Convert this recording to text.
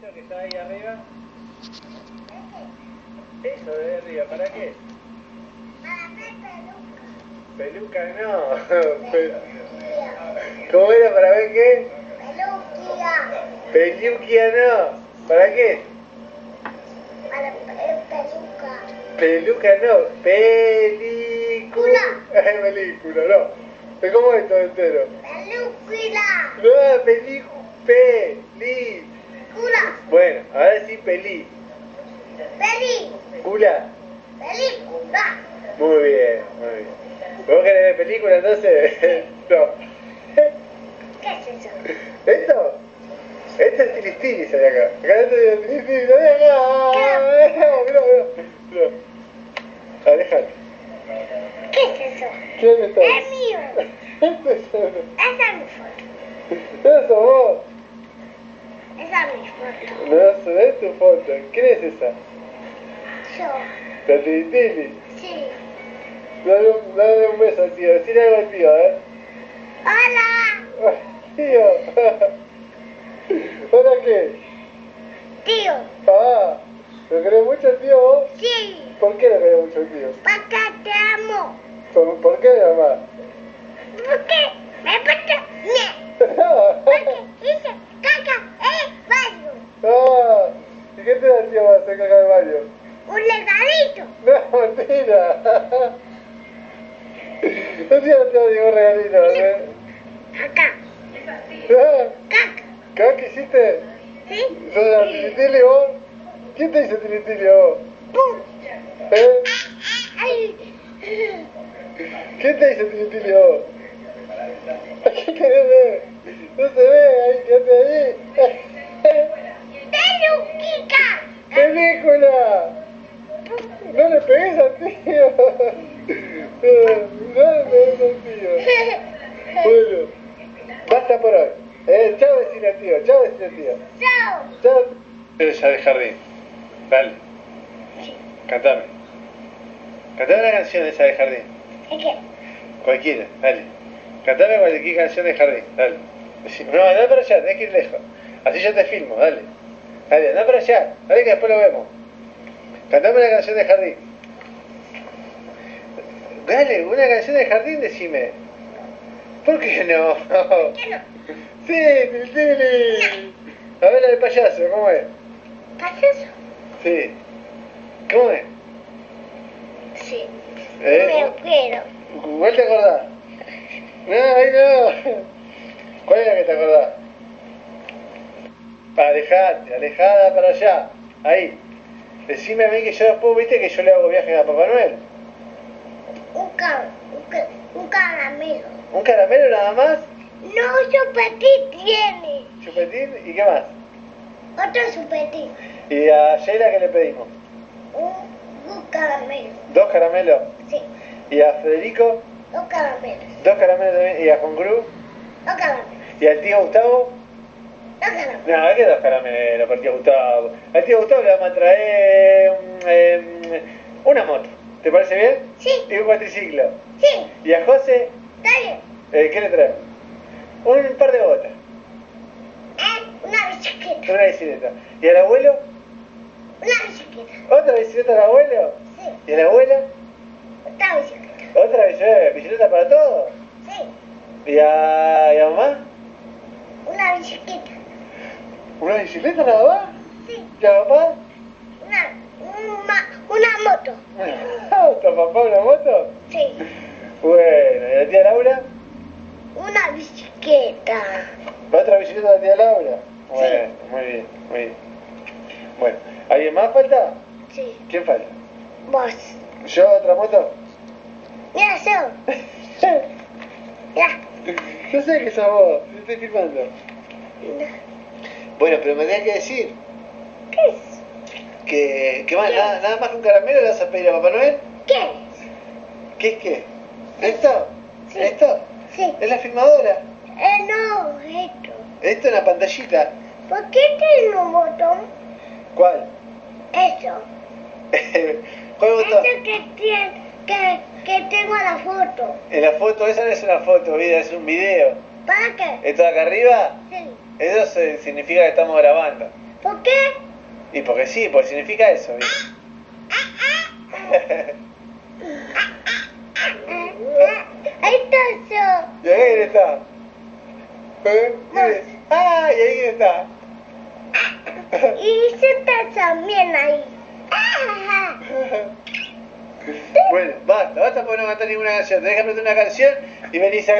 Eso que está ahí arriba. Eso de ahí arriba, ¿para qué? Para hacer peluca. Peluca no. ¿Cómo era? ¿Para ver qué? Peluquia. Peluquia no. ¿Para qué? Para peluca. Peluca no. Película. Película, no. ¿Cómo es todo entero? Película. No, película. Cula. Bueno, ahora sí pelí. Película. Película. Muy bien, muy bien. ¿Vos querés ver película entonces? No. ¿Qué es eso? ¿Esto? Esto es tilistili, sale acá. Acá dentro de tilistili, sale acá. Mirá. Alejate. ¿Qué es eso? ¿Quién está? Es mío. Esto es Esa es mi foto. Eso vos. Esa es mi foto. No, eso es tu foto. ¿Quién es esa? Yo. La tilistili. Sí. Dale un beso al tío. Decirle algo al tío, ¿eh? Hola. Ay, tío. ¿Hola qué? Tío. Ah, ¿lo querés mucho al tío vos? Sí. ¿Por qué lo querés mucho al tío? Porque te amo. ¿Por qué, mamá? Porque me pasa. Porque hice caca en baño. Ah, ¿y qué te da el tío para hacer caca de baño? Un regalito. No, mentira. El tío no te da ningún regalito, ¿eh? Acá. Ah, Caca. ¿qué hiciste? ¿Sí? ¿Sos la tilitili vos? ¿Quién te dice tilitili vos? ¡Pum! ¿Eh? ¡Ay! ¿Quién te dice tilitili vos? ¿Qué querés ver? No se ve, ahí, quédate ahí. ¡Peluquita! ¡Película! No le pegues al tío. No le pegues al tío. Bueno, basta por hoy. Chao decirle al tío, chao decirle al tío. ¡Chao! Chao. Esa de jardín. Dale. Cantame. Cantame una canción esa de jardín. ¿Es qué? Cualquiera, dale. Cantame cualquier canción de jardín, dale. No, anda para allá, tenés que ir lejos. Así yo te filmo, dale. Dale, anda para allá, dale que después lo vemos. Cantame una canción de jardín. Dale, una canción de jardín, decime. ¿Por qué no? ¿Por qué no? Sí, Tilitili. A ver la del payaso, ¿cómo es? ¿Payaso? Sí. ¿Cómo es? Sí. ¿Eh? Me quiero. ¿Cuál te acordás? No, ahí no. ¿Cuál es la que te acordás? Alejate, alejada para allá. Ahí. Decime a mí que yo después, viste, que yo le hago viajes a Papá Noel. Un caramelo. ¿Un caramelo nada más? No, chupetín tiene. ¿Chupetín? ¿Y qué más? Otro chupetín. ¿Y a Sheila qué le pedimos? Un caramelo. ¿2 caramelos? Sí. ¿Y a Federico? 2 caramelos. 2 caramelos también. ¿Y a Juan Cruz? 2 caramelos. ¿Y al tío Gustavo? 2 caramelos. No, ¿qué 2 caramelos para el tío Gustavo? Al tío Gustavo le vamos a traer una moto. ¿Te parece bien? Sí. Y un cuatriciclo. Sí. ¿Y a José? Está bien. ¿Qué le traemos? Un par de botas. Una bicicleta. Una bicicleta. ¿Y al abuelo? Una bicicleta. ¿Otra bicicleta al abuelo? Sí. ¿Y a la abuela? Otra bicicleta. ¿Otra bicicleta para todos? Sí. ¿Y a mamá? Una bicicleta. ¿Una bicicleta nada más? Sí. ¿Y a papá? Una moto. ¿Tu papá una moto? Sí. Bueno, ¿y la tía Laura? Una bicicleta. ¿Otra bicicleta de la tía Laura? Sí. Bueno, muy bien, muy bien. Bueno, ¿alguien más falta? Sí. ¿Quién falta? Vos. ¿Yo otra moto? Mira yo. Mira. No sé qué sos vos, te estoy filmando. Bueno, pero me tenés que decir ¿Qué es? que más, ¿Qué? nada más que un caramelo le vas a pedir a Papá Noel. ¿Qué? ¿Qué es qué? ¿Esto? Sí. ¿Esto? Sí. ¿Es la filmadora? No, esto. Esto es una pantallita. ¿Por qué tiene un botón? ¿Cuál? Eso. ¿Cuál botón? Eso que tiene, que tengo la foto. En la foto, esa no es una foto, vida, es un video. ¿Para qué? ¿Esto de acá arriba? Sí. Eso significa que estamos grabando. ¿Por qué? Y porque sí, porque significa eso, ¿viste? Ahí está yo. ¿Y ahí quién está? ¿Quién es? ¡Ah! ¿Y ahí quién está? Y se está también ahí. Bueno, basta porque no cantar ninguna canción. Tenés que aprender una canción y venís a...